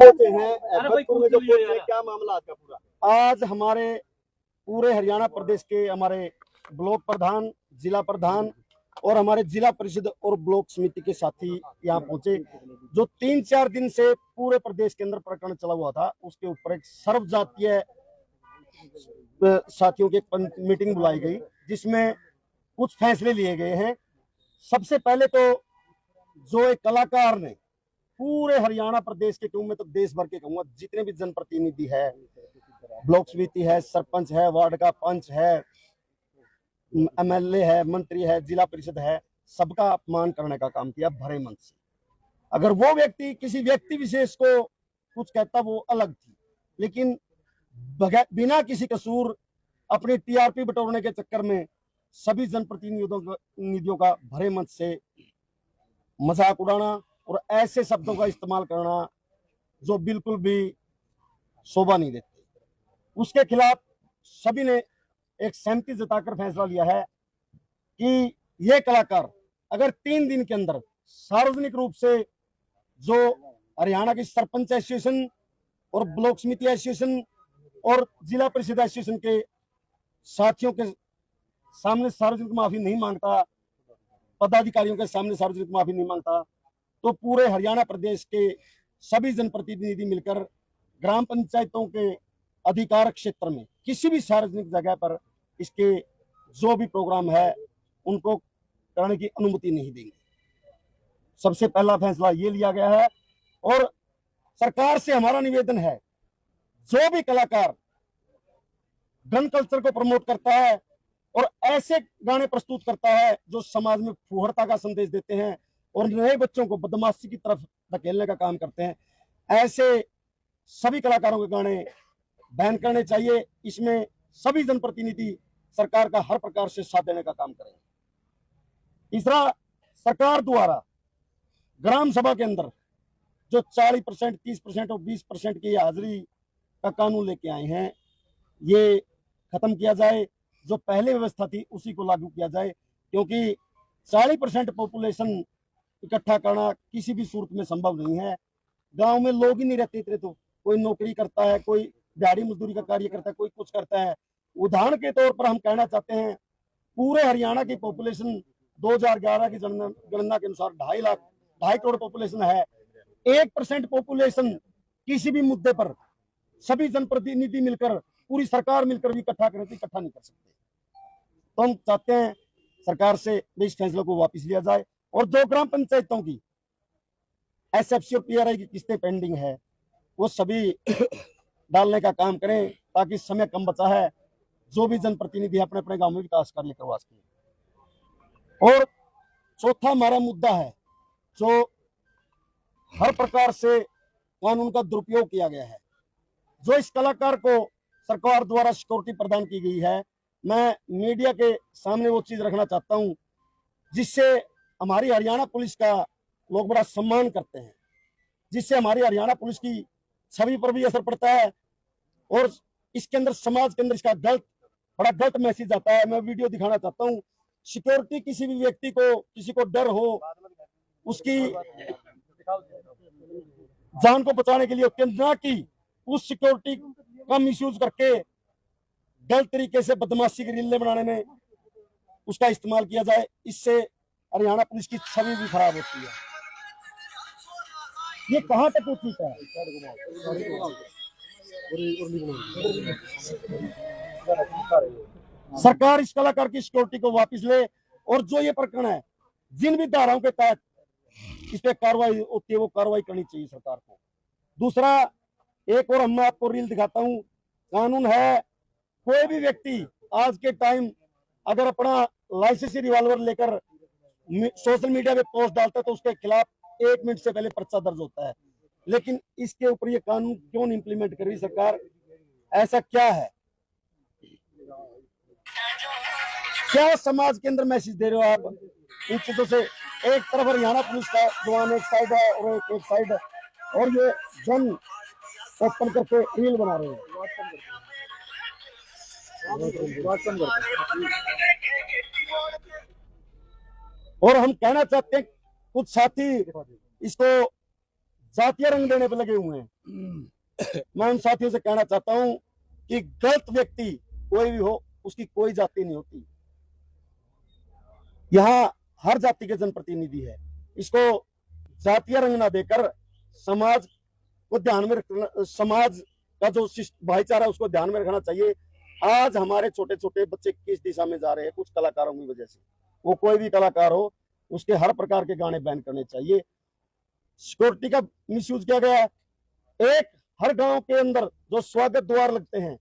होते हैं भरतपुर में जो पहुंचे हैं, क्या मामला आपका पूरा? आज हमारे पूरे हरियाणा प्रदेश के हमारे ब्लॉक प्रधान, जिला प्रधान और हमारे जिला परिषद और ब्लॉक समिति के साथी यहाँ पहुंचे। जो 3-4 दिन से पूरे प्रदेश के अंदर प्रकरण चला हुआ था, उसके ऊपर एक सर्वजातीय साथियों की मीटिंग बुलाई गई, जिसमें कुछ फैसले लिए गए हैं। सबसे पहले तो जो एक कलाकार ने पूरे हरियाणा प्रदेश के कहूँ, मैं तो देश भर के कहूँगा, जितने भी जनप्रतिनिधि है, ब्लॉक समिति है, सरपंच है, वार्ड का पंच है, एमएलए है, मंत्री है, जिला परिषद है, सबका अपमान करने का काम किया भरे मन से। अगर वो व्यक्ति किसी व्यक्ति विशेष को कुछ कहता वो अलग थी, लेकिन बिना किसी कसूर अपनी टीआरपी बटोरने के चक्कर में सभी जनप्रतिनिधियों का भरे मन से मजाक उड़ाना और ऐसे शब्दों का इस्तेमाल करना जो बिल्कुल भी शोभा नहीं देते, उसके खिलाफ सभी ने एक सहमति जताकर फैसला लिया है कि ये कलाकार अगर 3 दिन के अंदर सार्वजनिक रूप से जो हरियाणा की सरपंच एसोसिएशन और ब्लॉक समिति एसोसिएशन और जिला परिषद एसोसिएशन के साथियों के सामने सार्वजनिक माफी नहीं मांगता, पदाधिकारियों के सामने सार्वजनिक माफी नहीं मांगता, तो पूरे हरियाणा प्रदेश के सभी जनप्रतिनिधि मिलकर ग्राम पंचायतों के अधिकार क्षेत्र में किसी भी सार्वजनिक जगह पर इसके जो भी प्रोग्राम है उनको करने की अनुमति नहीं देंगे। सबसे पहला फैसला ये लिया गया है। और सरकार से हमारा निवेदन है, जो भी कलाकार गन कल्चर को प्रमोट करता है और ऐसे गाने प्रस्तुत करता है जो समाज में फुहरता का संदेश देते हैं और नए बच्चों को बदमाशी की तरफ धकेलने का काम करते हैं, ऐसे सभी कलाकारों के गाने बैन करने चाहिए। इसमें सभी जनप्रतिनिधि सरकार का हर प्रकार से साथ देने का काम करें। तीसरा, सरकार द्वारा ग्राम सभा के अंदर जो 40%, 30% और 20% की हाजिरी का कानून लेके आए हैं, ये खत्म किया जाए। जो पहले व्यवस्था थी उसी को लागू किया जाए, क्योंकि 40% पॉपुलेशन इकट्ठा करना किसी भी सूरत में संभव नहीं है। गांव में लोग ही नहीं रहते इतने, तो कोई नौकरी करता है, कोई दिहाड़ी मजदूरी का कार्य करता है, कोई कुछ करता है। उदाहरण के तौर पर हम कहना चाहते हैं, पूरे हरियाणा की पॉपुलेशन 2011 की गणना के अनुसार 2.5 करोड़ पॉपुलेशन है। 1% पॉपुलेशन किसी भी मुद्दे पर सभी जनप्रतिनिधि मिलकर, पूरी सरकार मिलकर भी इकट्ठा नहीं कर सकते। तो हम चाहते हैं सरकार से इस फैसले को वापस लिया जाए और जो ग्राम पंचायतों की एसएफसी और पीआरआई की किस्तें पेंडिंग है वो सभी डालने का काम करें, ताकि समय कम बचा है, जो भी जनप्रतिनिधि अपने अपने गांव में विकास कार्य करवा सके। और चौथा हमारा मुद्दा है, जो हर प्रकार से कानून का दुरुपयोग किया गया है। जो इस कलाकार को सरकार द्वारा सिक्योरिटी प्रदान की गई है, मैं मीडिया के सामने वो चीज रखना चाहता हूं जिससे हमारी हरियाणा पुलिस का लोग बड़ा सम्मान करते हैं, जिससे हमारी हरियाणा पुलिस की छवि पर भी असर पड़ता है और इसके अंदर समाज के अंदर इसका बड़ा गलत मैसेज आता है। मैं वीडियो दिखाना चाहता हूँ। सिक्योरिटी किसी भी व्यक्ति को, किसी को डर हो, उसकी जान को बचाने के लिए, ना कि उस सिक्योरिटी का मिसयूज करके गलत तरीके से बदमाशी की रीलें बनाने में उसका इस्तेमाल किया जाए। इससे हरियाणा पुलिस की छवि भी खराब होती है। ये कहां तक ठीक है? सरकार इस कलाकार की सिक्योरिटी को वापस ले और जो ये प्रकरण है, जिन भी धाराओं के तहत इस पे कार्रवाई होती है वो कार्रवाई करनी चाहिए सरकार को। दूसरा, एक और मैं आपको रील दिखाता हूं। कानून है, कोई भी व्यक्ति आज के टाइम अगर अपना लाइसेंसी रिवॉल्वर लेकर सोशल मीडिया पे पोस्ट डालता है तो उसके खिलाफ 1 मिनट से पहले पर्चा दर्ज होता है। लेकिन इसके ऊपर ये कानून क्यों नहीं इंप्लीमेंट कर रही सरकार? ऐसा क्या है? क्या समाज के अंदर मैसेज दे रहे हो आप इन चीजों से? एक तरफ हरियाणा पुलिस का जवान एक साइड है और एक साइड है, और ये जन ओपन करके रील बना रहे हैं। और हम कहना चाहते हैं, कुछ साथी इसको जातीय रंग देने पर लगे हुए हैं। मैं उन साथियों से कहना चाहता हूं कि गलत व्यक्ति कोई भी हो, उसकी कोई जाति नहीं होती। यहाँ हर जाति के जनप्रतिनिधि है। इसको जातीय रंग ना देकर समाज को ध्यान में रखना, समाज का जो भाईचारा उसको ध्यान में रखना चाहिए। आज हमारे छोटे छोटे बच्चे किस दिशा में जा रहे हैं, कुछ कलाकारों की वजह से। वो कोई भी कलाकार हो, उसके हर प्रकार के गाने बैन करने चाहिए। सिक्योरिटी का मिसयूज किया गया। एक हर गांव के अंदर जो स्वागत द्वार लगते हैं,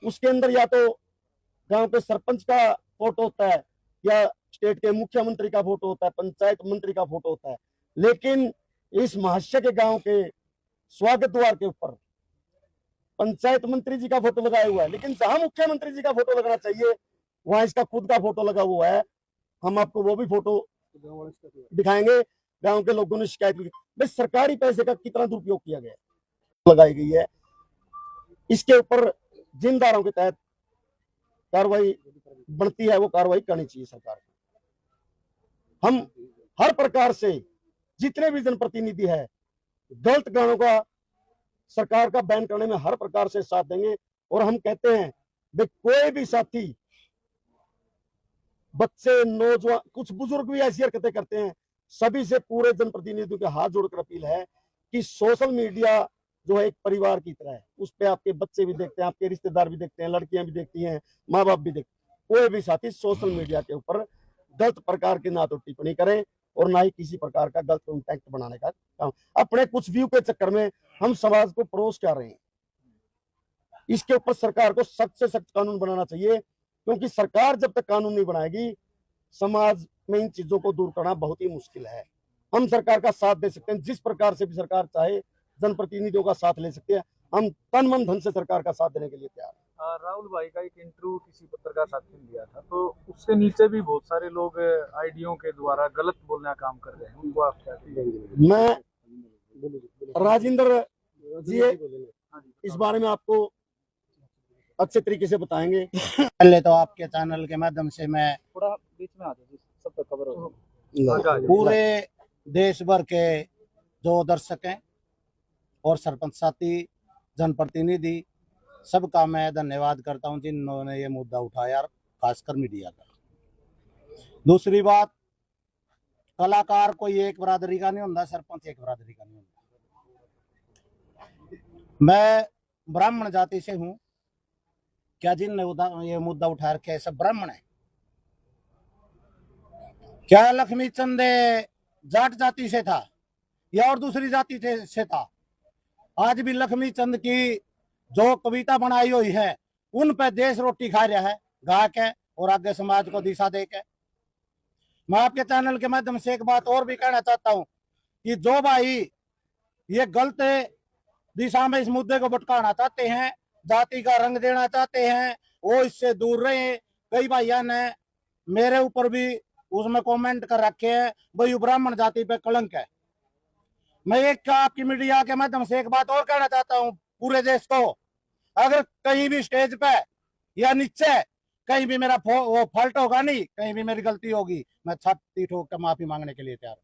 उसके अंदर या तो गांव के सरपंच का फोटो होता है, या स्टेट के मुख्यमंत्री का फोटो होता है, पंचायत मंत्री का फोटो होता है। लेकिन इस महाशय के गांव के स्वागत द्वार के ऊपर पंचायत मंत्री जी का फोटो लगाया हुआ है, लेकिन जहां मुख्यमंत्री जी का फोटो लगना चाहिए वहां इसका खुद का फोटो लगा हुआ है। हम आपको वो भी फोटो दिखाएंगे। गांव के लोगों ने शिकायत की, भाई सरकारी पैसे का कितना दुरुपयोग किया गया, लगाई गई है। इसके ऊपर जिन धाराओं के तहत कार्रवाई बनती है वो कार्रवाई करनी चाहिए सरकार को। हम हर प्रकार से जितने भी जनप्रतिनिधि है, गलत गानों का सरकार का बैन करने में हर प्रकार से साथ देंगे। और हम कहते हैं भाई कोई भी साथी, बच्चे, नौजवान, कुछ बुजुर्ग भी ऐसी हरकतें करते हैं, सभी से पूरे जनप्रतिनिधियों के हाथ जोड़कर अपील है कि सोशल मीडिया जो है एक परिवार की तरह है। उस पे आपके बच्चे भी देखते हैं, आपके रिश्तेदार भी देखते हैं, लड़कियां भी देखती हैं, माँ बाप भी देखते हैं। कोई भी साथी सोशल मीडिया के ऊपर गलत प्रकार की ना तो टिप्पणी करें और ना ही किसी प्रकार का गलत कॉन्टेक्ट बनाने का काम। अपने कुछ व्यू के चक्कर में हम समाज को परोस क्या रहे हैं। इसके ऊपर सरकार को सख्त से सख्त कानून बनाना चाहिए, क्योंकि सरकार जब तक कानून नहीं बनाएगी, समाज में इन चीजों को दूर करना बहुत ही मुश्किल है। हम सरकार का साथ दे सकते हैं, जिस प्रकार से भी सरकार चाहे जनप्रतिनिधियों का साथ ले सकते हैं। हम तन मन धन से सरकार का साथ देने के लिए तैयार हैं। राहुल भाई का एक इंटरव्यू किसी पत्रकार साथी ने लिया था, तो उसके नीचे भी बहुत सारे लोग आईडियों के द्वारा गलत बोलने का काम कर रहे हैं, उनको आप क्या कहेंगे? मैं राजेंद्र जी इस बारे में आपको अच्छे तरीके से बताएंगे। पहले तो आपके चैनल के माध्यम से मैं थोड़ा बीच में आ जाओ, सब पे खबर हो। पूरे देश भर के जो दर्शक हैं और सरपंच साथी, जनप्रतिनिधि, सबका मैं धन्यवाद करता हूं जिन्होंने ये मुद्दा उठाया, खासकर मीडिया का। दूसरी बात, कलाकार कोई एक बरादरी का नहीं होता, सरपंच एक बरादरी का नहीं होता। मैं ब्राह्मण जाति से हूं। क्या जिनने ये मुद्दा उठा रखे सब ब्राह्मण है? क्या लक्ष्मी चंद जाट जाति से था या और दूसरी जाति से था? आज भी लक्ष्मी चंद की जो कविता बनाई हुई है उन पे देश रोटी खा रहा है, गा के और आगे समाज को दिशा दे के। मैं आपके चैनल के माध्यम से एक बात और भी कहना चाहता हूं कि जो भाई ये गलत दिशा में इस मुद्दे को भटकाना चाहते हैं, जाति का रंग देना चाहते हैं, वो इससे दूर रहे। कई भाइयों ने मेरे ऊपर भी उसमें कमेंट कर रखे हैं, भाई ब्राह्मण जाति पे कलंक है। मैं एक आपकी मीडिया के माध्यम से एक बात और कहना चाहता हूं पूरे देश को, अगर कहीं भी स्टेज पे या नीचे कहीं भी मेरा वो फॉल्ट होगा, नहीं कहीं भी मेरी गलती होगी, मैं छाती ठोक कर माफी मांगने के लिए तैयार हूं।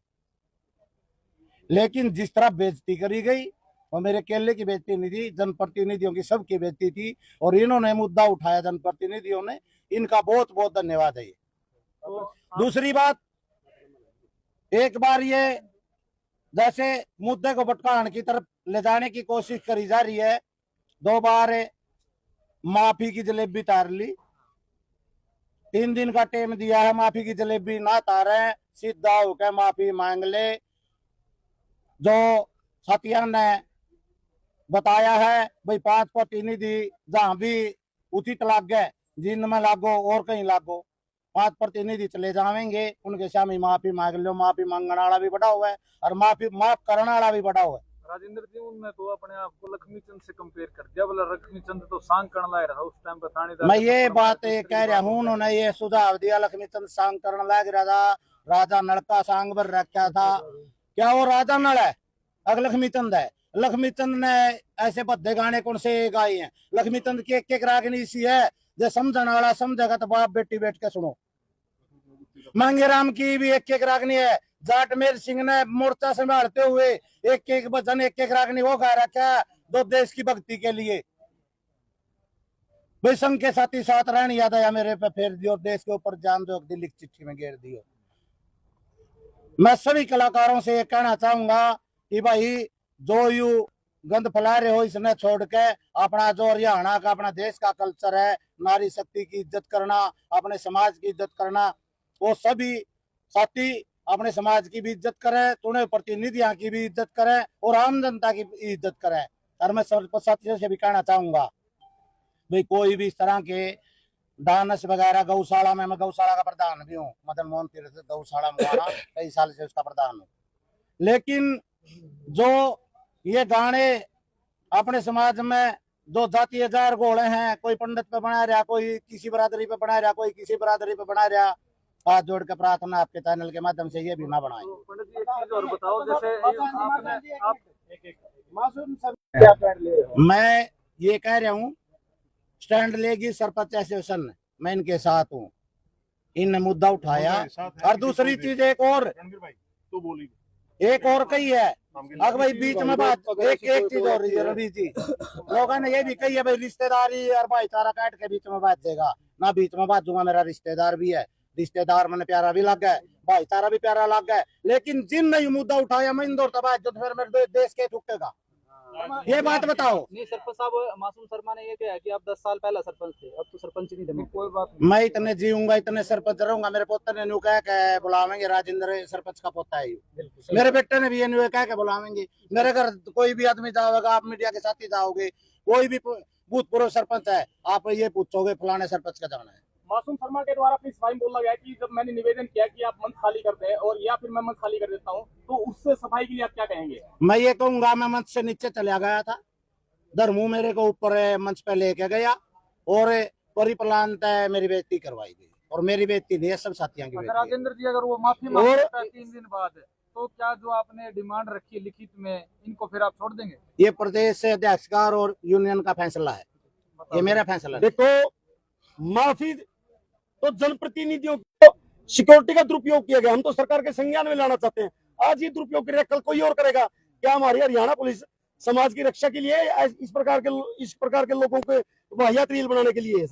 लेकिन जिस तरह बेइज्जती करी गई, और मेरे केले की बेइज्जती नहीं थी, जनप्रतिनिधियों की सबकी बेइज्जती थी, और इन्होंने मुद्दा उठाया जनप्रतिनिधियों ने, इनका बहुत बहुत धन्यवाद है। दूसरी बात, एक बार ये जैसे मुद्दे को भटकाने की तरफ ले जाने की कोशिश करी जा रही है, 2 बार माफी की जलेबी तार ली, 3 दिन का टाइम दिया है, माफी की जलेबी ना तारे, सीधा होकर माफी मांग ले। जो साथिया ने बताया है भाई 5 प्रतिनिधि जहां भी उचित लाग गए, जिनमें लागो और कहीं लागो, 5 प्रतिनिधि चले जाएंगे, उनके सामने माफी मांग लो। माफी मांगने वाला भी बड़ा हुआ है और माफ करने वाला भी बड़ा हुआ है। राजेंद्र जी, उनने तो अपने आप को लक्ष्मी चंद से कंपेयर कर दिया, बोला लक्ष्मी चंद तो सांग करने लग रहा था उस टाइम पे थानेदार। मैं ये बात कह रहा हूँ, उन्होंने ये सुझाव दिया लक्ष्मी चंद सांग करने लग रहा था, राजा नल का सांग भर रखा था। क्या वो राजा नल है? अगर लक्ष्मी चंद है। लक्ष्मी चंद ने ऐसे बद्दे गाने कौन से गाए हैं? लक्ष्मी चंद की एक रागनी सी है, जो समझने वाला समझेगा तो बाप बेटी बैठ के सुनो। मांगे राम की भी एक रागनी है, जाटमेर सिंह ने मोर्चा संभालते हुए एक एक वचन एक एक रागनी वो गा रखा है, दो देश की भक्ति के लिए। भाई संघ के साथी साथ रहने याद आया मेरे पे फेर दियो, देश के ऊपर जान दो, दिल्ली की चिट्ठी में घेर दियो। मैं सभी कलाकारों से ये कहना चाहूंगा कि भाई जो यू गंद फैला रहे हो इसने छोड़ के अपना जो हरियाणा का अपना देश का कल्चर है, नारी शक्ति की इज्जत करना, अपने समाज की इज्जत करना, वो सभी साथी अपने समाज की भी इज्जत करें, चुने प्रतिनिधियों की भी इज्जत करें और आम जनता की भी इज्जत करें। और मैं साथियों से भी कहना चाहूंगा भाई कोई भी इस तरह के डांस वगैरह, गौशाला में, मैं गौशाला का प्रधान भी हूँ, मदन मोहन तीर्थ गौशाला में कई साल से उसका प्रधान हूँ। लेकिन जो ये गाने अपने समाज में जो जातीय जार घोड़े हैं, कोई पंडित पे बना रहा, कोई किसी बरादरी पे बना रहा, कोई किसी बरादरी पे बना रहा, हाथ जोड़ के प्रार्थना आपके चैनल के माध्यम से ये भी ना बनाए। पंडित जी एक चीज और बताओ, जैसे आप मैं ये कह रहा हूँ स्टैंड लेगी सरपंच एसोसिएशन, मैं इनके साथ हूँ, इन मुद्दा उठाया। और दूसरी चीज एक और कही है, अगर भाई बीच में बात एक चीज और रवि जी, लोगों ने ये भी कही है भाई रिश्तेदारी और भाईचारा काट के बीच में बात देगा ना, बीच में बात दूंगा, मेरा रिश्तेदार भी है, रिश्तेदार मैंने प्यारा भी लग गया, भाईचारा भी प्यारा लग गया। लेकिन जिन ने मुद्दा उठाया मैं इंदौर तबाह जो फिर मेरे देश के चुकेगा, ये बात बताओ। नहीं सरपंच साहब, मासूम शर्मा ने ये कहा कि आप 10 साल पहले सरपंच थे, अब तो सरपंच नहीं थे। कोई बात मैं इतने जीऊंगा, इतने सरपंच रहूंगा, मेरे पोते ने न्यू कह के बुलावेंगे, राजेंद्र सरपंच का पोता है, मेरे बेटे ने भी ये न्यू कह के बुलावेंगे। मेरे घर कोई भी आदमी जाओगे, आप मीडिया के साथ ही जाओगे, कोई भी भूतपूर्व सरपंच है, आप ये पूछोगे फलाने सरपंच का जाना है। मासूम शर्मा के द्वारा अपनी सफाई बोला गया कि जब मैंने निवेदन किया कि आप मंच खाली कर दें और या फिर मैं मंच खाली कर देता हूं, तो उससे सफाई के लिए आप क्या कहेंगे? मैं ये कहूंगा, मैं मंच से नीचे चला गया था, धर्मू मेरे को ऊपर मंच पे लेके गया और परिप्लांत मेरी बेइज्जती करवाई गई, और मेरी बेइज्जती नहीं है, सब साथियों की बेइज्जती। राजेंद्र जी अगर वो माफी मांगता है 3 दिन बाद, तो क्या जो आपने डिमांड रखी है लिखित में, इनको फिर आप छोड़ देंगे? ये प्रदेश से अध्यक्ष का और यूनियन का फैसला है, ये मेरा फैसला है। देखो, माफी तो जनप्रतिनिधियों को सिक्योरिटी का दुरुपयोग किया गया, हम तो सरकार के संज्ञान में लाना चाहते हैं। आज ये दुरुपयोग करेगा, कल कोई और करेगा। क्या हमारी हरियाणा पुलिस समाज की रक्षा के लिए, इस प्रकार के लोगों के वाहियात रील बनाने के लिए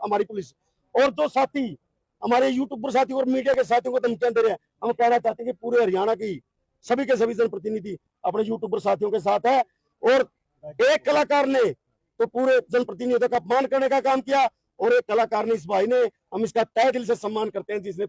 हमारी पुलिस? और जो साथी हमारे यूट्यूबर साथी और मीडिया के साथियों को धमकियां दे रहे हैं, हम कहना चाहते हैं कि पूरे हरियाणा की सभी के सभी जनप्रतिनिधि अपने यूट्यूबर साथियों के साथ है, और एक कलाकार ने तो पूरे जनप्रतिनिधियों का अपमान करने का काम किया, और एक कलाकार ने, इस भाई ने, हम इसका तहे दिल से सम्मान करते हैं जिसने